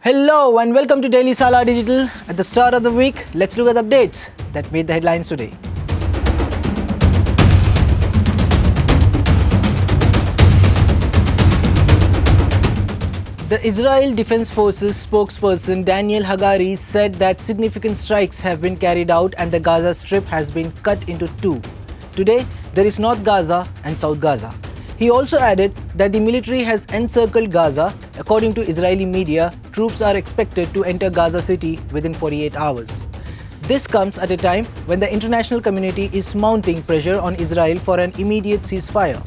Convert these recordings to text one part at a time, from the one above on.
Hello and welcome to Daily Salar Digital. At the start of the week, let's look at the updates that made the headlines today. The Israel Defense Forces spokesperson Daniel Hagari said that significant strikes have been carried out and the Gaza Strip has been cut into two. Today, there is North Gaza and South Gaza. He also added that the military has encircled Gaza. According to Israeli media, troops are expected to enter Gaza City within 48 hours. This comes at a time when the international community is mounting pressure on Israel for an immediate ceasefire.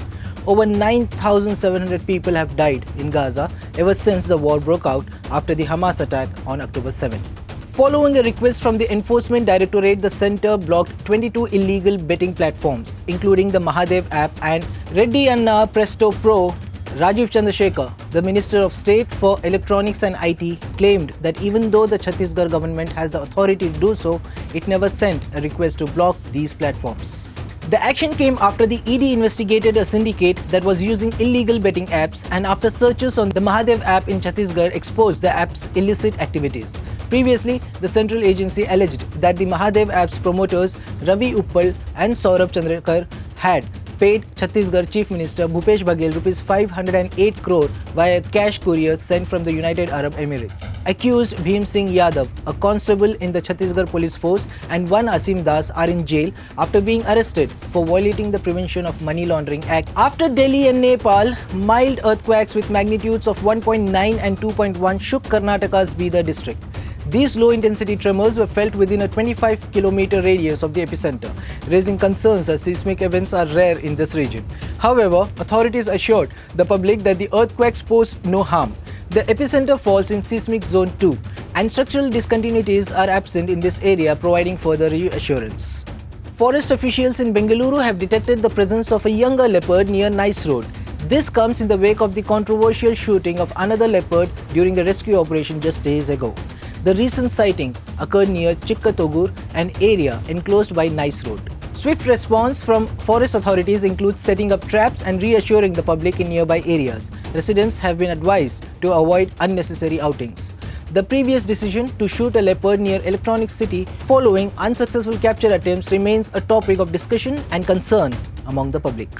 Over 9,700 people have died in Gaza ever since the war broke out after the Hamas attack on October 7. Following a request from the Enforcement Directorate, the centre blocked 22 illegal betting platforms, including the Mahadev app and Reddy Anna Presto Pro. Rajiv Chandrasekhar, the Minister of State for Electronics and IT, claimed that even though the Chhattisgarh government has the authority to do so, it never sent a request to block these platforms. The action came after the ED investigated a syndicate that was using illegal betting apps, and after searches on the Mahadev app in Chhattisgarh exposed the app's illicit activities. Previously, the central agency alleged that the Mahadev app's promoters Ravi Uppal and Saurabh Chandrakar had paid Chhattisgarh Chief Minister Bhupesh Baghel Rs 508 crore via cash couriers sent from the United Arab Emirates. Accused Bhim Singh Yadav, a constable in the Chhattisgarh Police Force, and one Asim Das are in jail after being arrested for violating the Prevention of Money Laundering Act. After Delhi and Nepal, mild earthquakes with magnitudes of 1.9 and 2.1 shook Karnataka's Bidar district. These low-intensity tremors were felt within a 25-kilometer radius of the epicenter, raising concerns as seismic events are rare in this region. However, authorities assured the public that the earthquakes posed no harm. The epicenter falls in seismic zone 2, and structural discontinuities are absent in this area, providing further reassurance. Forest officials in Bengaluru have detected the presence of a younger leopard near Nice Road. This comes in the wake of the controversial shooting of another leopard during a rescue operation just days ago. The recent sighting occurred near Chikkatogur, an area enclosed by Nice Road. Swift response from forest authorities includes setting up traps and reassuring the public in nearby areas. Residents have been advised to avoid unnecessary outings. The previous decision to shoot a leopard near Electronic City following unsuccessful capture attempts remains a topic of discussion and concern among the public.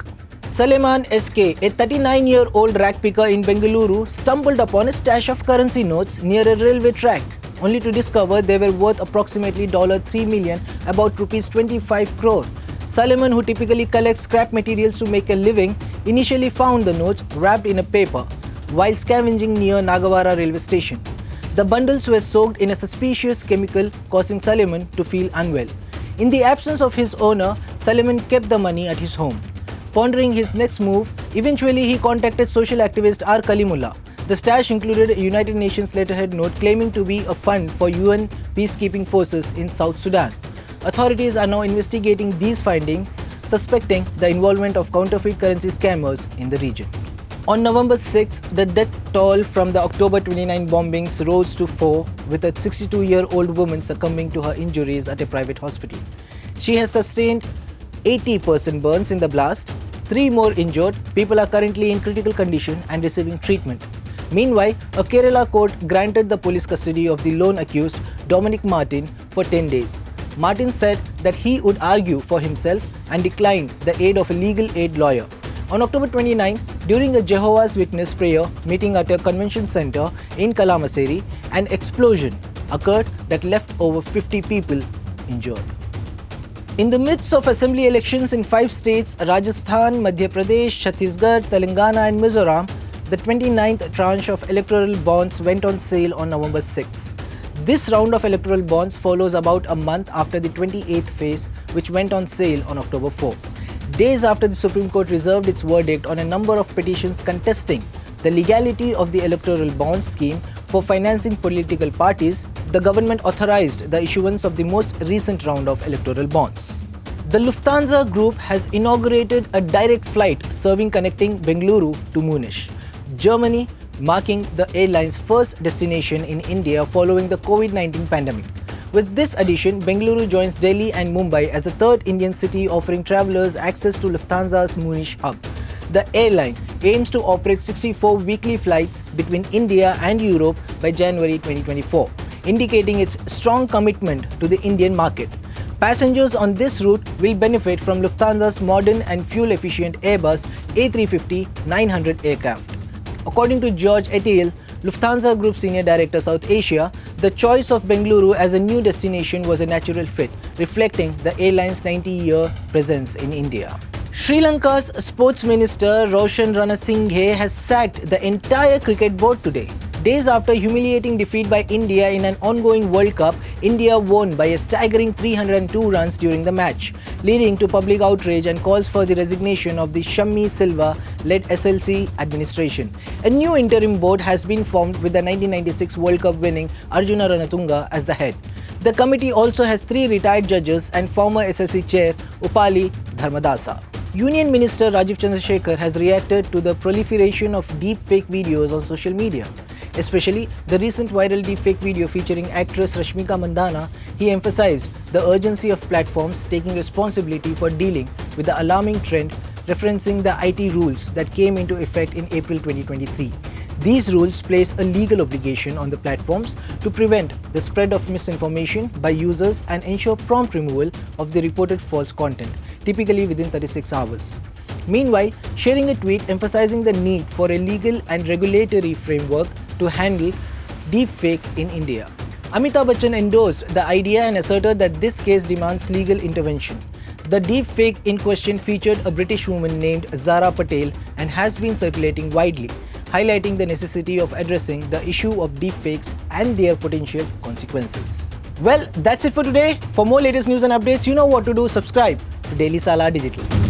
Suleiman SK, a 39-year-old rag picker in Bengaluru, stumbled upon a stash of currency notes near a railway track, only to discover they were worth approximately $3 million, about Rs 25 crore. Suleiman, who typically collects scrap materials to make a living, initially found the notes wrapped in a paper while scavenging near Nagawara railway station. The bundles were soaked in a suspicious chemical, causing Suleiman to feel unwell. In the absence of his owner, Suleiman kept the money at his home. Pondering his next move, eventually he contacted social activist R. Kalimullah. The stash included a United Nations letterhead note claiming to be a fund for UN peacekeeping forces in South Sudan. Authorities are now investigating these findings, suspecting the involvement of counterfeit currency scammers in the region. On November 6, the death toll from the October 29 bombings rose to 4, with a 62-year-old woman succumbing to her injuries at a private hospital. She has sustained 80% burns in the blast. 3 more injured. People are currently in critical condition and receiving treatment. Meanwhile, a Kerala court granted the police custody of the lone accused, Dominic Martin, for 10 days. Martin said that he would argue for himself and declined the aid of a legal aid lawyer. On October 29, during a Jehovah's Witness prayer meeting at a convention center in Kalamassery, an explosion occurred that left over 50 people injured. In the midst of assembly elections in 5 states, Rajasthan, Madhya Pradesh, Chhattisgarh, Telangana and Mizoram, the 29th tranche of electoral bonds went on sale on November 6. This round of electoral bonds follows about a month after the 28th phase, which went on sale on October 4. Days after the Supreme Court reserved its verdict on a number of petitions contesting the legality of the electoral bond scheme for financing political parties, the government authorized the issuance of the most recent round of electoral bonds. The Lufthansa Group has inaugurated a direct flight connecting Bengaluru to Munich, Germany, marking the airline's first destination in India following the COVID-19 pandemic. With this addition, Bengaluru joins Delhi and Mumbai as the third Indian city offering travellers access to Lufthansa's Munich hub. The airline aims to operate 64 weekly flights between India and Europe by January 2024, indicating its strong commitment to the Indian market. Passengers on this route will benefit from Lufthansa's modern and fuel-efficient Airbus A350-900 aircraft. According to George Etiel, Lufthansa Group Senior Director South Asia, the choice of Bengaluru as a new destination was a natural fit, reflecting the airline's 90-year presence in India. Sri Lanka's Sports Minister Roshan Ranasinghe has sacked the entire cricket board today. Days after humiliating defeat by India in an ongoing World Cup, India won by a staggering 302 runs during the match, leading to public outrage and calls for the resignation of the Shammi Silva-led SLC administration. A new interim board has been formed with the 1996 World Cup winning Arjuna Ranatunga as the head. The committee also has 3 retired judges and former SLC chair Upali Dharmadasa. Union Minister Rajiv Chandrasekhar has reacted to the proliferation of deepfake videos on social media. Especially the recent viral deepfake video featuring actress Rashmika Mandanna. He emphasized the urgency of platforms taking responsibility for dealing with the alarming trend, referencing the IT rules that came into effect in April 2023. These rules place a legal obligation on the platforms to prevent the spread of misinformation by users and ensure prompt removal of the reported false content, typically within 36 hours. Meanwhile, sharing a tweet emphasizing the need for a legal and regulatory framework to handle deepfakes in India. Amitabh Bachchan endorsed the idea and asserted that this case demands legal intervention. The deepfake in question featured a British woman named Zara Patel and has been circulating widely, highlighting the necessity of addressing the issue of deepfakes and their potential consequences. Well, that's it for today. For more latest news and updates, you know what to do. Subscribe to Daily Salar Digital.